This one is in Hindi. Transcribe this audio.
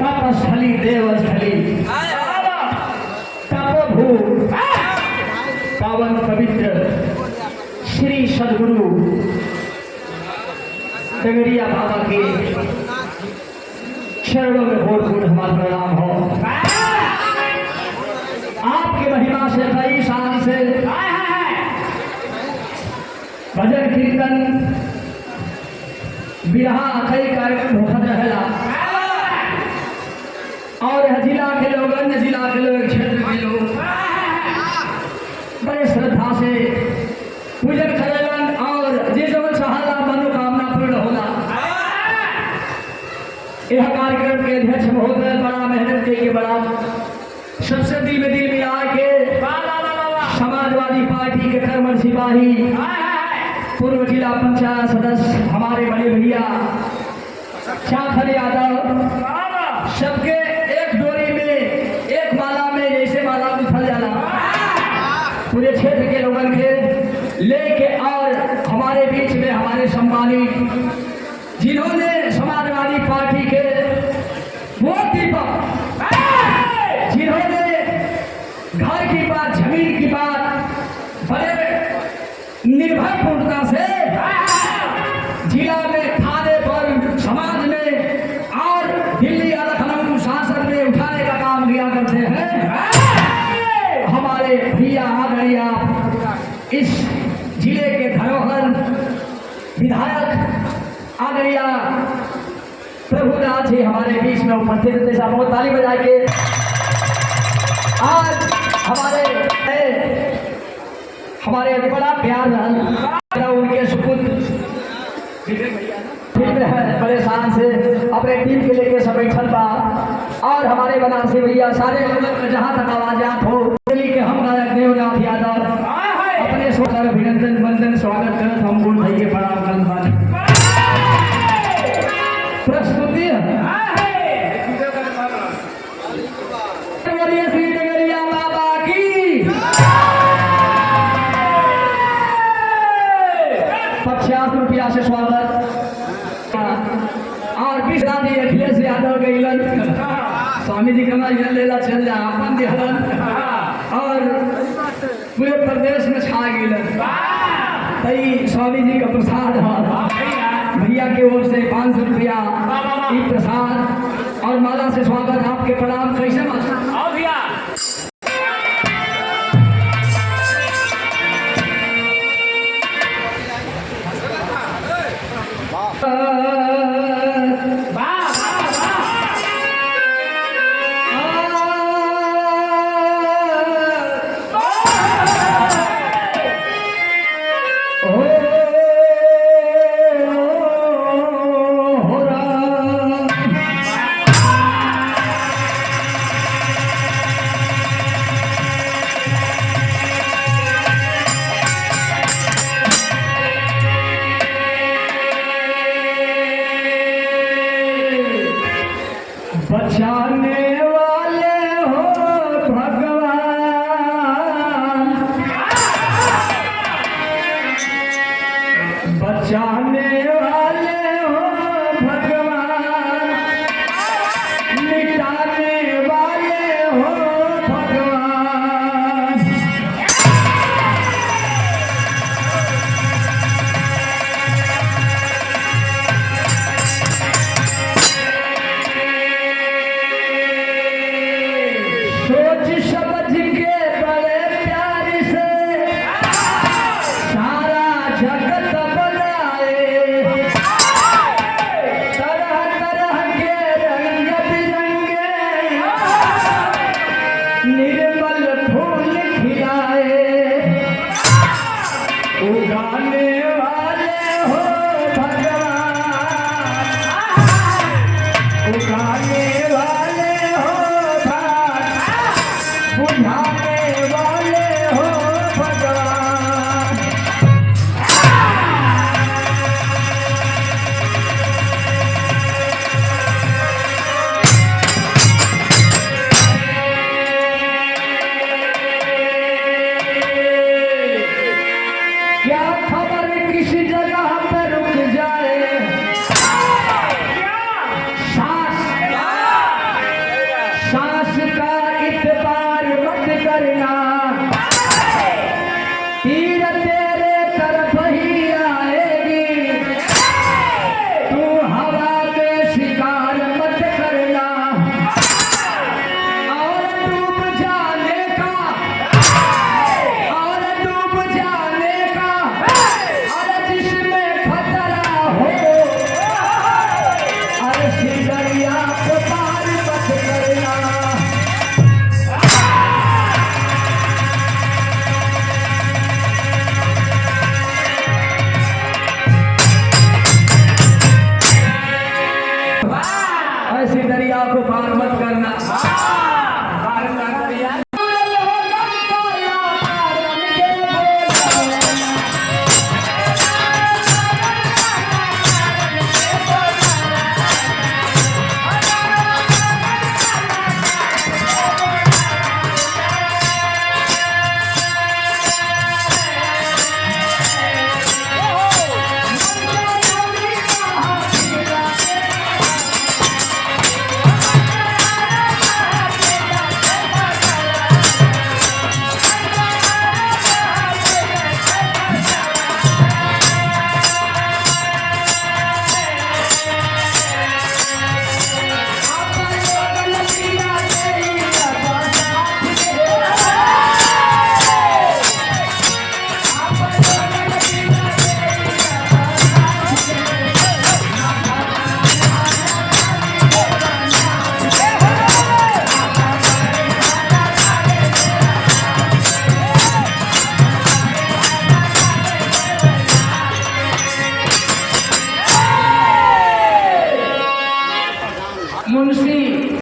तपस्थली देवस्थली तपोभू पावन पवित्र श्री सदगुरु डगरिया बाबा के चरणों में बहुत हमारा प्रणाम हो। आपके महिमा से कई साल से भजन कीर्तन बिरहा कई कार्यक्रम होता रहेला और जिला के लोग अन्य जिला के लोग क्षेत्र के लोग बड़े श्रद्धा से पूजन करेलन और जे जवन सहाला मनोकामना पूर्ण होला। यह कार्यक्रम के अध्यक्ष महोदय बड़ा मेहनत के बड़ा सबसे दिल में दिल मिला के समाजवादी पार्टी के कर्मठ सिपाही पूर्व जिला पंचायत सदस्य हमारे बड़े भैया चाखर यादव सबके एक डोरी में एक माला में जैसे माला उछल जाला पूरे क्षेत्र के लोगों के लेके और हमारे बीच में हमारे सम्मानित जिन्होंने समाजवादी पार्टी के वोट दीपक जिन्होंने घर की बात जमीन की बात बड़े निर्भय पूर्णता से जिला में थाने पर समाज में और दिल्ली और लखनऊ शासन में उठाने का काम किया करते हैं हमारे भैया आगरिया इस जिले के धरोहर विधायक आगरिया प्रभुनाथ जी हमारे बीच में उपस्थित थे। बहुत ताली बजा के आज हमारे बड़ा प्यार रहा उनके सुपुत्र परेशान से अपने टीम के लेके सब बैठल बा और हमारे बनारसी भैया सारे लोग जहाँ तक आवाजात हो दिल्ली के हम गायक देवनाथ यादव अपने सोकर अभिनंदन वंदन स्वागत करत हम गुण भाई के प्रणाम करत बानी। प्रस्तुति श्री डगरिया बाबा की 50 रुपया से स्वागत और किस राजी अखिलेश यादव गईलन स्वामी जी कमा लेला चल जा अपन दिहलन और पूरे प्रदेश में छा गईलन तई स्वामी जी का प्रसाद भैया की ओर से 500 रुपया प्रसाद और माला से स्वागत आपके प्रणाम। कैसे माता भैया बचाने वाले हो भगवान बचाने वाले हो भगवान मिटाने वाले हो भगवान। सोच समझ के बड़े प्यार से सारा जगत बनाए को पार मत करना। मुंशी